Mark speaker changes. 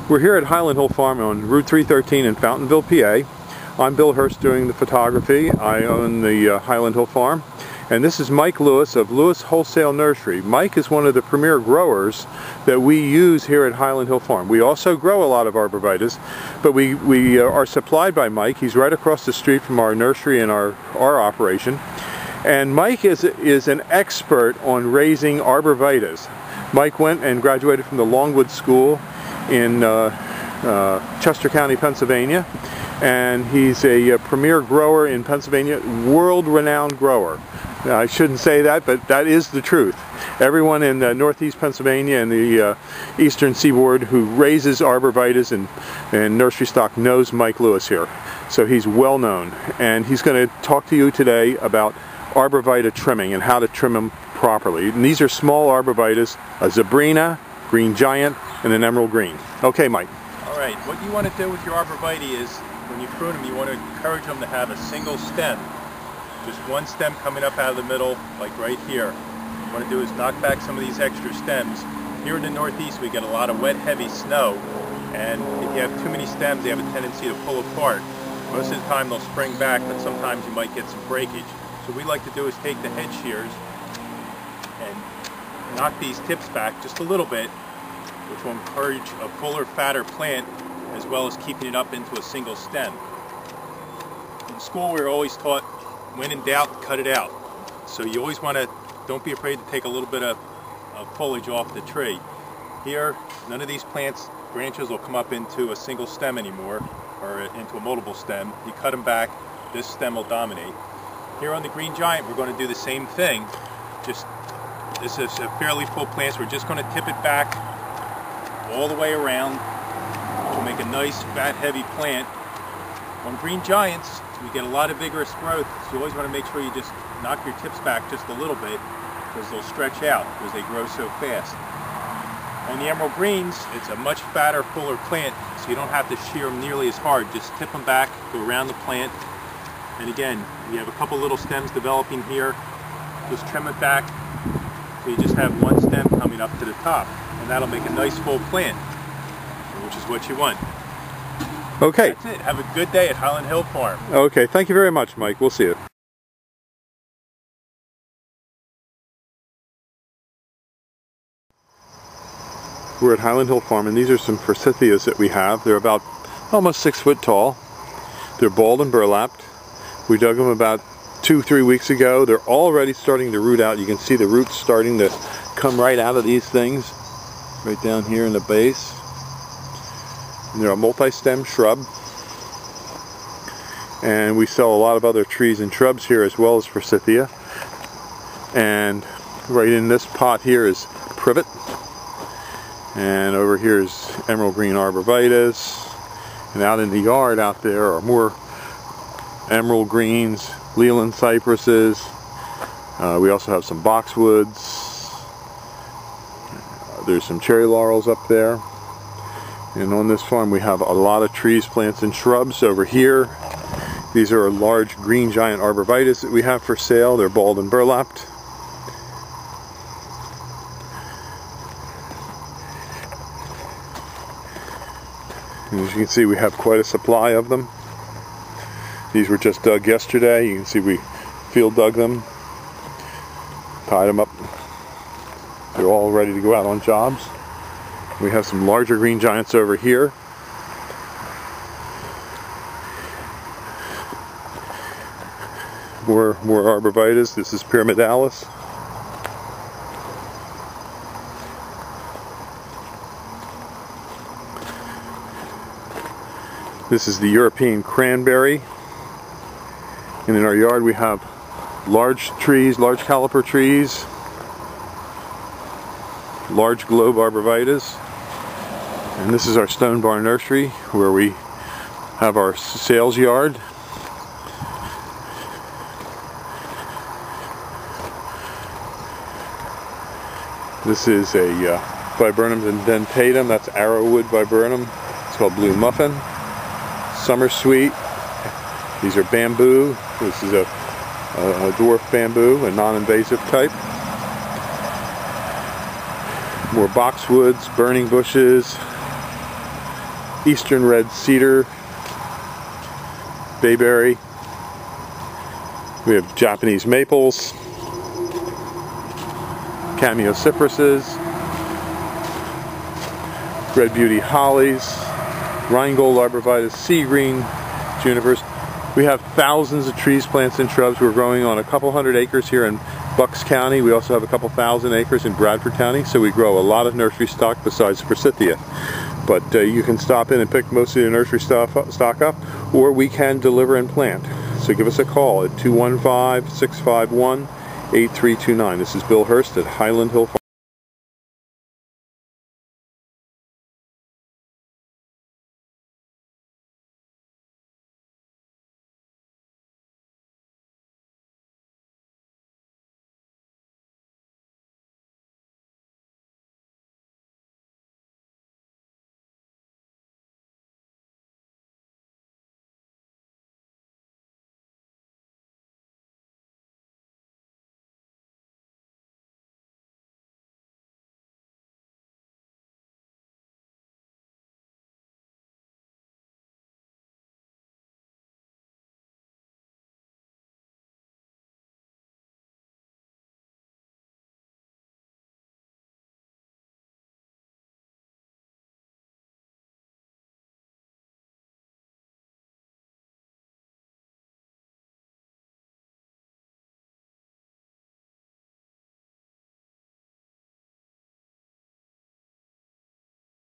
Speaker 1: We're here at Highland Hill Farm on Route 313 in Fountainville, PA. I'm Bill Hurst doing the photography. I own the Highland Hill Farm. And this is Mike Lewis of Lewis Wholesale Nursery. Mike is one of the premier growers that we use here at Highland Hill Farm. We also grow a lot of arborvitaes, but we are supplied by Mike. He's right across the street from our nursery and our operation. And Mike is an expert on raising arborvitaes. Mike went and graduated from the Longwood School in Chester County, Pennsylvania, and he's a premier grower in Pennsylvania, world-renowned grower. I shouldn't say that, but that is the truth. Everyone in northeast Pennsylvania and the eastern seaboard who raises arborvitaes and nursery stock knows Mike Lewis here. So he's well known, and he's going to talk to you today about arborvitae trimming and how to trim them properly. And these are small arborvitaes, a Zebrina, green giant, and an emerald green. Okay, Mike.
Speaker 2: Alright, what you want to do with your arborvitae is, when you prune them, you want to encourage them to have a single stem. Just one stem coming up out of the middle, like right here. What you want to do is knock back some of these extra stems. Here in the Northeast we get a lot of wet, heavy snow, and if you have too many stems, they have a tendency to pull apart. Most of the time they'll spring back, but sometimes you might get some breakage. So what we like to do is take the head shears and knock these tips back just a little bit, which will encourage a fuller, fatter plant, as well as keeping it up into a single stem. In school we were always taught, when in doubt, cut it out. So you always want to, don't be afraid to take a little bit of foliage off the tree. Here, none of these plants, branches will come up into a single stem anymore, or into a multiple stem. You cut them back, this stem will dominate. Here on the green giant, we're going to do the same thing. Just, this is a fairly full plant, so we're just going to tip it back all the way around, which will make a nice, fat, heavy plant. On green giants, we get a lot of vigorous growth, so you always want to make sure you just knock your tips back just a little bit, because they'll stretch out because they grow so fast. On the emerald greens, it's a much fatter, fuller plant, so you don't have to shear them nearly as hard. Just tip them back, go around the plant, and again, you have a couple little stems developing here, just trim it back, so you just have one stem coming up to the top, and that'll make a nice full plant, which is what you want.
Speaker 1: Okay.
Speaker 2: That's it. Have a good day at Highland Hill Farm.
Speaker 1: Okay, thank you very much, Mike. We'll see you. We're at Highland Hill Farm, and these are some forsythias that we have. They're about almost 6 foot tall. They're balled and burlapped. We dug them about 2-3 weeks ago. They're already starting to root out. You can see the roots starting to come right out of these things, right down here in the base. And they're a multi-stem shrub, and we sell a lot of other trees and shrubs here as well as forsythia. And right in this pot here is privet, and over here is emerald green arborvitaes, and out in the yard out there are more emerald greens, Leland cypresses. We also have some boxwoods. There's some cherry laurels up there. And on this farm we have a lot of trees, plants, and shrubs. Over here, these are large green giant arborvitaes that we have for sale. They're balled and burlapped. And as you can see, we have quite a supply of them. These were just dug yesterday. You can see we field dug them, tied them up. They're all ready to go out on jobs. We have some larger green giants over here. More arborvitaes. This is pyramidalis. This is the European cranberry. And in our yard we have large trees, large caliper trees, large globe arborvitaes. And this is our stone barn nursery where we have our sales yard. This is a viburnum dentatum. That's arrowwood viburnum. It's called blue muffin. Summer sweet. These are bamboo. This is a dwarf bamboo, a non-invasive type. More boxwoods, burning bushes, eastern red cedar, bayberry. We have Japanese maples, cameo cypresses, red beauty hollies, Rheingold arborvitae, sea green junipers. We have thousands of trees, plants, and shrubs. We're growing on a couple hundred acres here in Bucks County. We also have a couple thousand acres in Bradford County, so we grow a lot of nursery stock besides forsythia. But you can stop in and pick most of the nursery stock up, or we can deliver and plant. So give us a call at 215-651-8329. This is Bill Hurst at Highland Hill Farm.